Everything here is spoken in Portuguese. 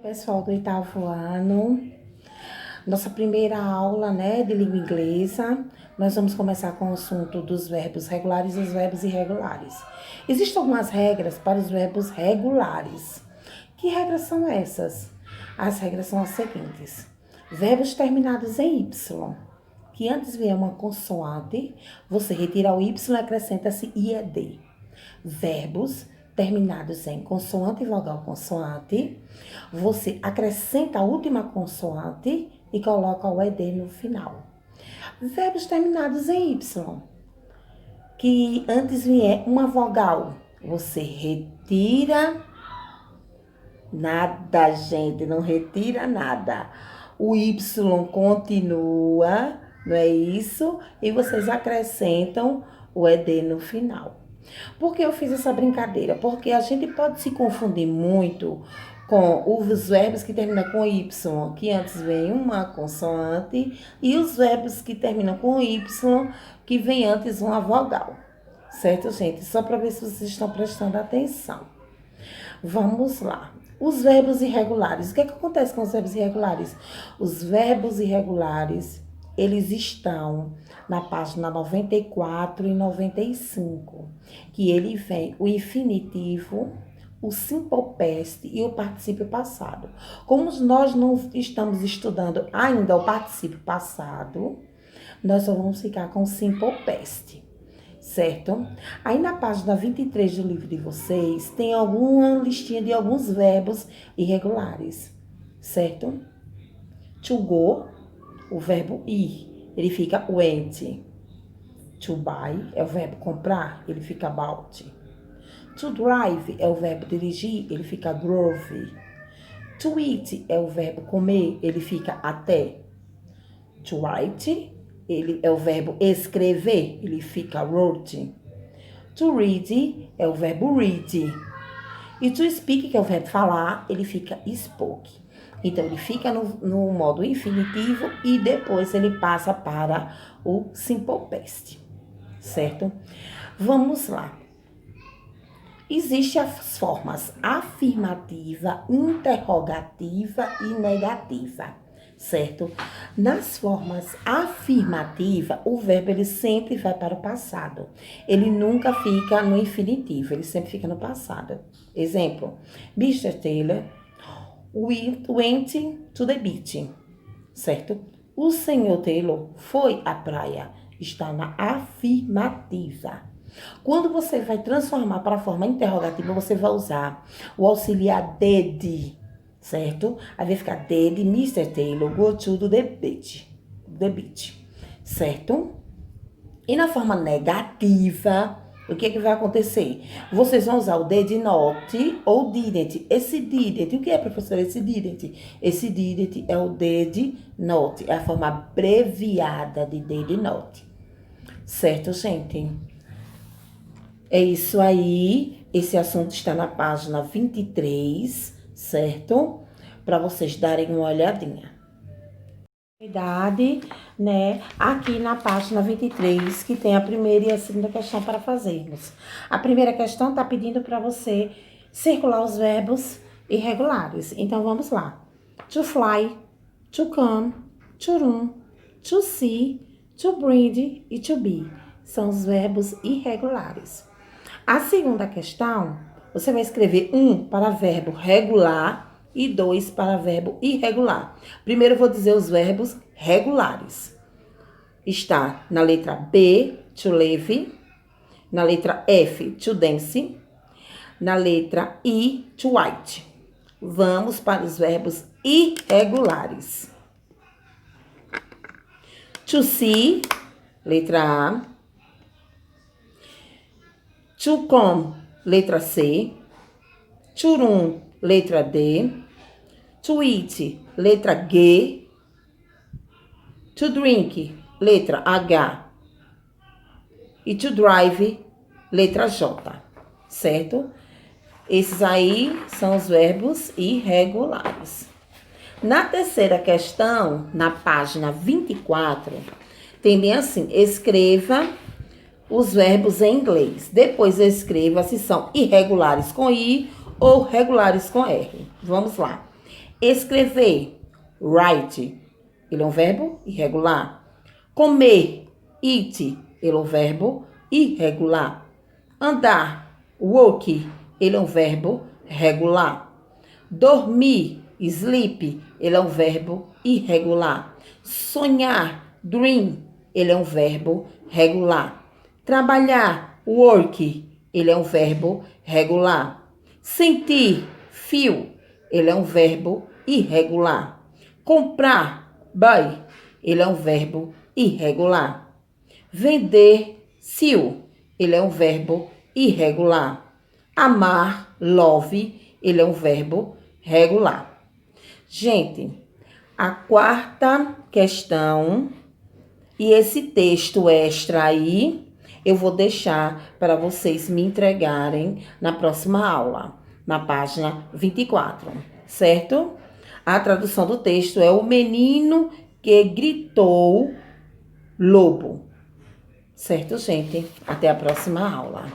Pessoal do oitavo ano, nossa primeira aula, de língua inglesa. Nós vamos começar com o assunto dos verbos regulares e os verbos irregulares. Existem algumas regras para os verbos regulares. Que regras são essas? As regras são as seguintes. Verbos terminados em Y, que antes vier uma consoante, você retira o Y e acrescenta-se IED. Verbos terminados em consoante e vogal consoante, você acrescenta a última consoante e coloca o ED no final. Verbos terminados em Y, que antes vier uma vogal, você retira nada, gente, não retira nada. O Y continua, não é isso? E vocês acrescentam o ED no final. Por que eu fiz essa brincadeira? Porque a gente pode se confundir muito com os verbos que terminam com Y, que antes vem uma consoante, e os verbos que terminam com Y, que vem antes uma vogal. Certo, gente? Só para ver se vocês estão prestando atenção. Vamos lá. Os verbos irregulares. O que acontece com os verbos irregulares? Os verbos irregulares, eles estão na página 94 e 95, que ele vem o infinitivo, o simple past e o particípio passado. Como nós não estamos estudando ainda o particípio passado, nós só vamos ficar com o simple past, certo? Aí na página 23 do livro de vocês, tem alguma listinha de alguns verbos irregulares, certo? To go, o verbo ir, ele fica went. To buy é o verbo comprar, ele fica bought. To drive é o verbo dirigir, ele fica drove. To eat é o verbo comer, ele fica até. To write, ele é o verbo escrever, ele fica wrote. To read é o verbo read. E to speak, que é o verbo falar, ele fica spoke. Então, ele fica no modo infinitivo e depois ele passa para o simple past, certo? Vamos lá. Existem as formas afirmativa, interrogativa e negativa, certo? Nas formas afirmativa, o verbo ele sempre vai para o passado. Ele nunca fica no infinitivo, ele sempre fica no passado. Exemplo, Mr. Taylor went to the beach, certo? O senhor Taylor foi à praia, está na afirmativa. Quando você vai transformar para a forma interrogativa, você vai usar o auxiliar did, certo? Aí vai ficar did Mr. Taylor go to the beach, certo? E na forma negativa, o que vai acontecer? Vocês vão usar o did not ou didn't. Esse didn't, o que é, professora, esse didn't? Esse didn't é o did not, é a forma abreviada de did not. Certo, gente? É isso aí. Esse assunto está na página 23, certo? Para vocês darem uma olhadinha. Aqui na página 23, que tem a primeira e a segunda questão para fazermos. A primeira questão está pedindo para você circular os verbos irregulares. Então, vamos lá. To fly, to come, to run, to see, to bring e to be. São os verbos irregulares. A segunda questão, você vai escrever 1 para verbo regular e 2 para verbo irregular. Primeiro eu vou dizer os verbos regulares. Está na letra B, to live, na letra F, to dance, na letra I, to write. Vamos para os verbos irregulares. To see, letra A. To come, letra C. To run, letra D. To eat, letra G. To drink, letra H. E to drive, letra J, certo? Esses aí são os verbos irregulares. Na terceira questão, na página 24, tem bem assim, escreva os verbos em inglês. Depois escreva se são irregulares com I ou regulares com R. Vamos lá. Escrever, write, ele é um verbo irregular. Comer, eat, ele é um verbo irregular. Andar, walk, ele é um verbo regular. Dormir, sleep, ele é um verbo irregular. Sonhar, dream, ele é um verbo regular. Trabalhar, work, ele é um verbo regular. Sentir, feel, ele é um verbo irregular. Comprar, buy, ele é um verbo irregular. Vender, sell, ele é um verbo irregular. Amar, love, ele é um verbo regular. Gente, a quarta questão e esse texto extra aí, eu vou deixar para vocês me entregarem na próxima aula, na página 24, certo? A tradução do texto é: o menino que gritou lobo. Certo, gente? Até a próxima aula.